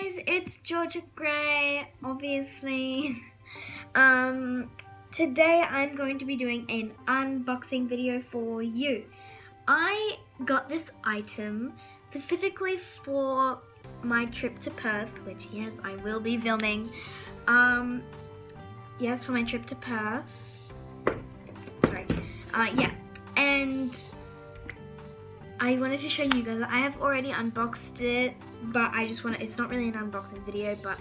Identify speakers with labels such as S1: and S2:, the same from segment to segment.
S1: guys, it's Georgia Gray, obviously. Today I'm going to be doing an unboxing video for you. I got this item specifically for my trip to Perth, which yes, I will be filming. Yes, for my trip to Perth. Sorry. Yeah, and I wanted to show you guys. I have already unboxed it, but it's not really an unboxing video, but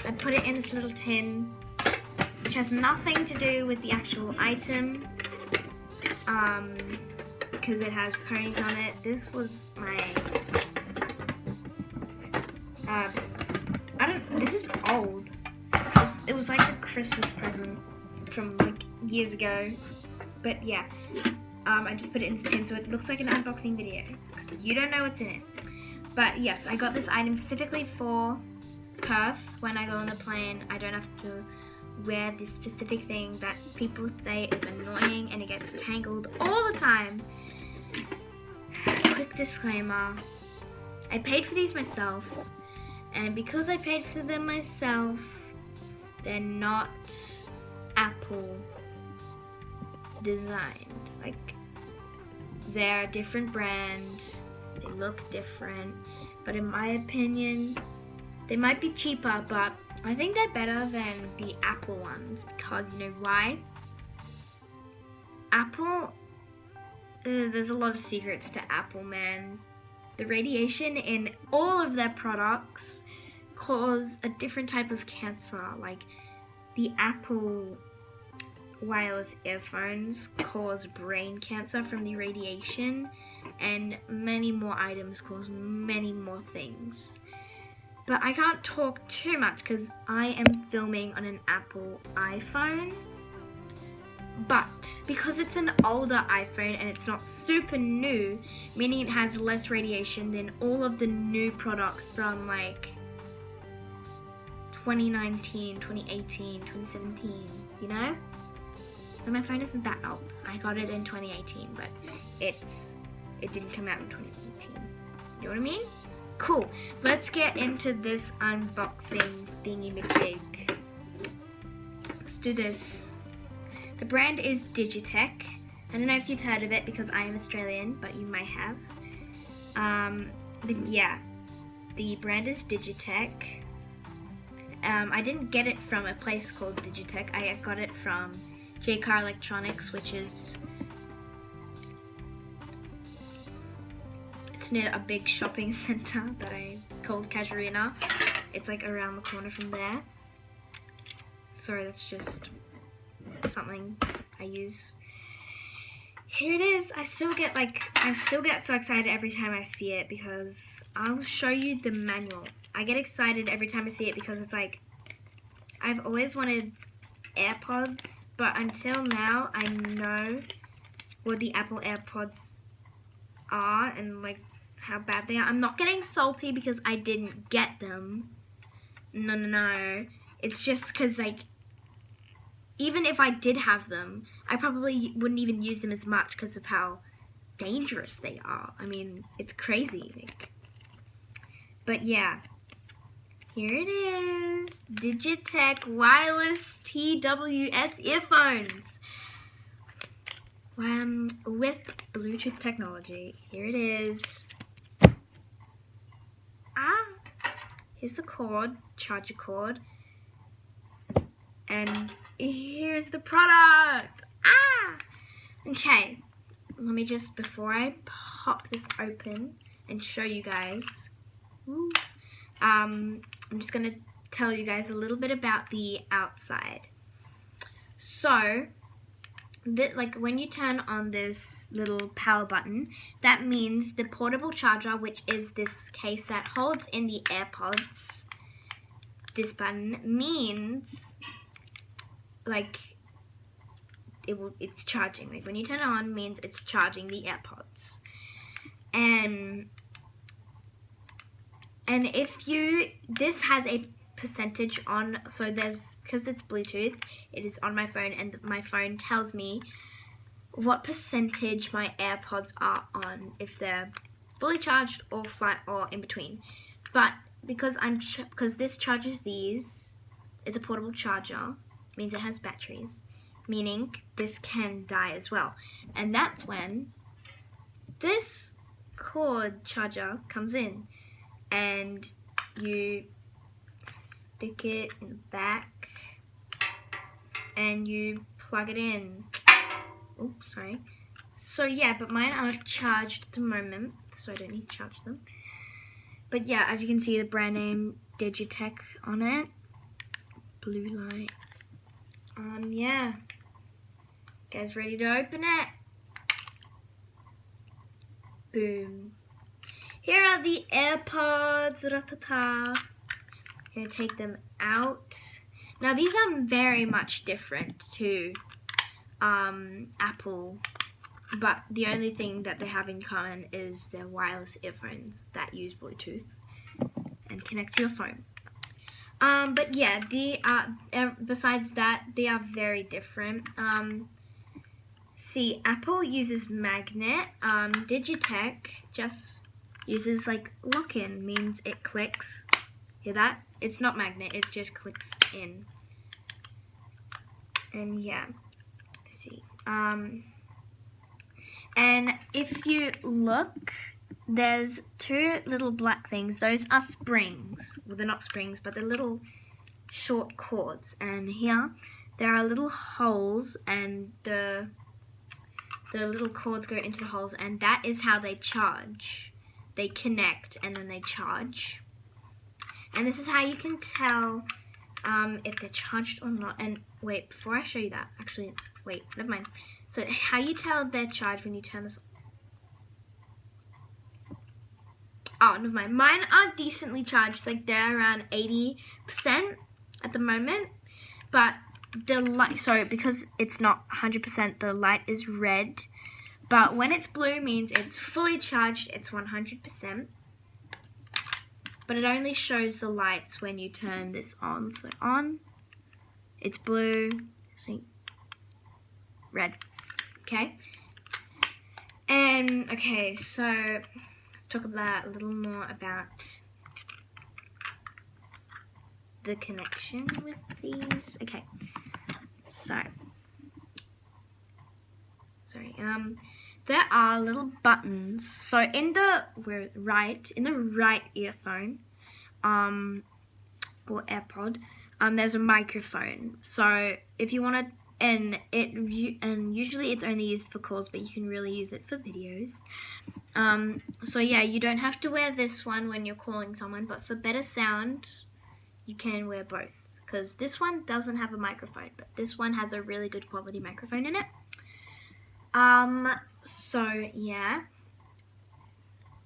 S1: I put it in this little tin, which has nothing to do with the actual item, because it has ponies on it. This was my, this is old. It was like a Christmas present from like years ago, but yeah. I just put it in this tin so it looks like an unboxing video. You don't know what's in it. But yes, I got this item specifically for Perth. When I go on the plane, I don't have to wear this specific thing that people say is annoying and it gets tangled all the time. Quick disclaimer, I paid for these myself, and because I paid for them myself, they're not Apple designed. Like, they're a different brand, they look different, but in my opinion, they might be cheaper, but I think they're better than the Apple ones, because you know why? Apple, there's a lot of secrets to Apple, man. The radiation in all of their products cause a different type of cancer. Like, the Apple wireless earphones cause brain cancer from the radiation, and many more items cause many more things. But I can't talk too much because I am filming on an Apple iPhone. But because it's an older iPhone and it's not super new, meaning it has less radiation than all of the new products from like 2019, 2018, 2017, you know? And my phone isn't that old. I got it in 2018, but it didn't come out in 2018. You know what I mean? Cool. Let's get into this unboxing thingy-majig. Let's do this. The brand is Digitech. I don't know if you've heard of it because I am Australian, but you might have. But yeah, the brand is Digitech. I didn't get it from a place called Digitech. I got it from Jaycar Electronics, which is, it's near a big shopping center that I called Casuarina. It's like around the corner from there. Sorry, that's just something I use. Here it is. I still get so excited every time I see it because I'll show you the manual. I get excited every time I see it because it's like, I've always wanted AirPods, but until now I know what the Apple AirPods are and like how bad they are. I'm not getting salty because I didn't get them. No. It's just because like, even if I did have them, I probably wouldn't even use them as much because of how dangerous they are. I mean, it's crazy. Like, but yeah. Here it is, Digitech wireless TWS earphones with Bluetooth technology. Here it is. Here's the cord, charger cord, and here's the product. Okay, let me just, before I pop this open and show you guys, I'm just going to tell you guys a little bit about the outside. So, like when you turn on this little power button, that means the portable charger, which is this case that holds in the AirPods, this button means like it's charging. Like when you turn it on, means it's charging the AirPods. And if this has a percentage on, so because it's Bluetooth, it is on my phone, and my phone tells me what percentage my AirPods are on, if they're fully charged or flat or in between. But because this charges these. It's a portable charger, means it has batteries, meaning this can die as well. And that's when this cord charger comes in and you stick it in the back and you plug it in. Oops, sorry. So yeah, but mine aren't charged at the moment, so I don't need to charge them. But yeah, as you can see, the brand name Digitech on it. Blue light. Yeah. Guys, ready to open it? Boom. Here are the AirPods. Ra-ta-ta. I'm gonna take them out. Now these are very much different to Apple, but the only thing that they have in common is they're wireless earphones that use Bluetooth and connect to your phone. But yeah, besides that, they are very different. See, Apple uses magnet. Digitech just uses like lock-in, means it clicks. Hear that? It's not magnet, it just clicks in. And yeah, see. And if you look, there's two little black things. Those are springs. Well, they're not springs, but they're little short cords. And here, there are little holes, and the little cords go into the holes, and that is how they charge. They connect, and then they charge. And this is how you can tell if they're charged or not. And wait, before I show you that, actually, wait, never mind. So how you tell they're charged when you turn this. Oh, never mind. Mine are decently charged, like they're around 80% at the moment. But the light, sorry, because it's not 100%, the light is red. But when it's blue, means it's fully charged, it's 100%. But it only shows the lights when you turn this on. So on, it's blue, so red. Okay. And okay, so let's talk about a little more about the connection with these. Okay. So sorry. There are little buttons. So in the right earphone, or AirPod, there's a microphone. So if you want to, and usually it's only used for calls, but you can really use it for videos. So yeah, you don't have to wear this one when you're calling someone, but for better sound, you can wear both. Because this one doesn't have a microphone, but this one has a really good quality microphone in it. So yeah,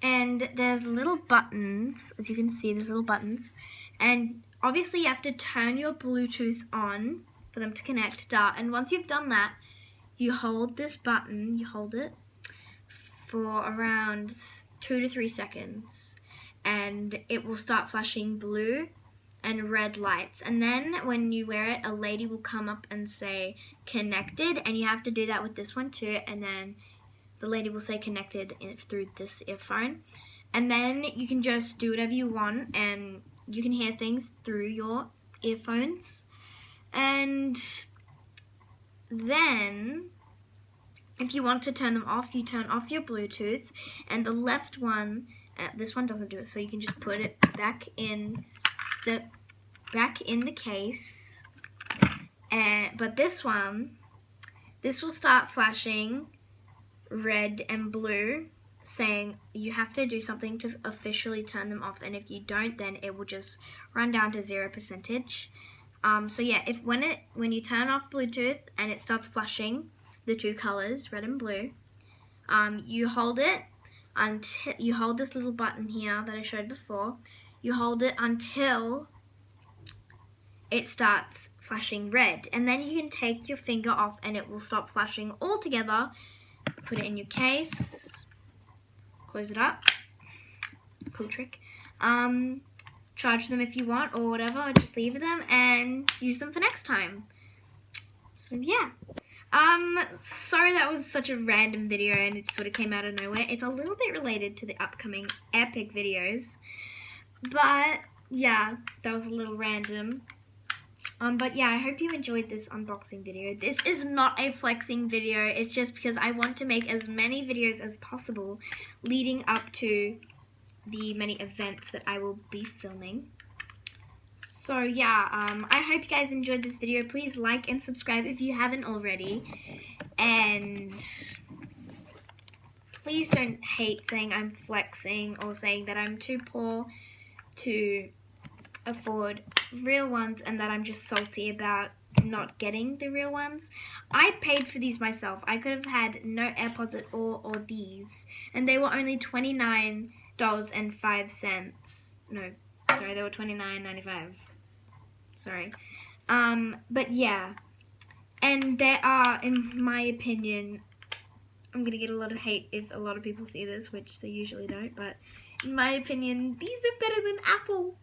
S1: and there's little buttons, as you can see, there's little buttons, and obviously you have to turn your Bluetooth on for them to connect, and once you've done that, you hold this button, you hold it for around 2 to 3 seconds, and it will start flashing blue and red lights, and then when you wear it, a lady will come up and say connected, and you have to do that with this one too, and then the lady will say connected through this earphone, and then you can just do whatever you want, and you can hear things through your earphones. And then if you want to turn them off, you turn off your Bluetooth, and the left one, this one doesn't do it, so you can just put it back in the case, but this one, this will start flashing red and blue, saying you have to do something to officially turn them off, and if you don't, then it will just run down to 0%. So yeah, when you turn off Bluetooth and it starts flashing the two colors, red and blue, you hold it until you hold this little button here that I showed before. You hold it until it starts flashing red, and then you can take your finger off and it will stop flashing altogether. Put it in your case, close it up, cool trick. Charge them if you want or whatever, or just leave them and use them for next time. So yeah. Sorry that was such a random video and it sort of came out of nowhere. It's a little bit related to the upcoming epic videos, but yeah, that was a little random. But yeah, I hope you enjoyed this unboxing video. This is not a flexing video. It's just because I want to make as many videos as possible leading up to the many events that I will be filming. So yeah, I hope you guys enjoyed this video. Please like and subscribe if you haven't already. And please don't hate saying I'm flexing or saying that I'm too poor to afford real ones and that I'm just salty about not getting the real ones. I paid for these myself. I could have had no AirPods at all or these, and they were only $29.05. No, sorry, they were $29.95. Sorry. But yeah, and they are, in my opinion, I'm gonna get a lot of hate if a lot of people see this, which they usually don't, but in my opinion, these are better than Apple.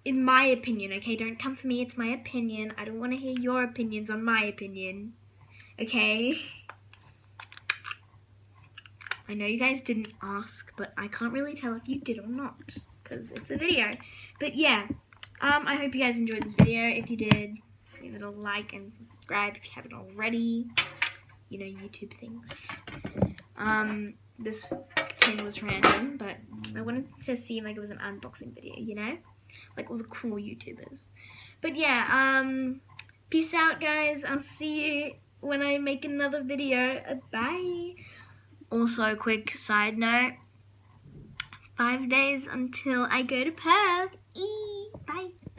S1: In my opinion, okay? Don't come for me, it's my opinion. I don't want to hear your opinions on my opinion, okay? I know you guys didn't ask, but I can't really tell if you did or not, because it's a video. But yeah, I hope you guys enjoyed this video. If you did, leave it a like and subscribe if you haven't already. You know, YouTube things. This tin was random, but I wanted to seem like it was an unboxing video, you know? Like all the cool YouTubers. But yeah, peace out, guys. I'll see you when I make another video. Bye. Also, quick side note. 5 days until I go to Perth. Bye.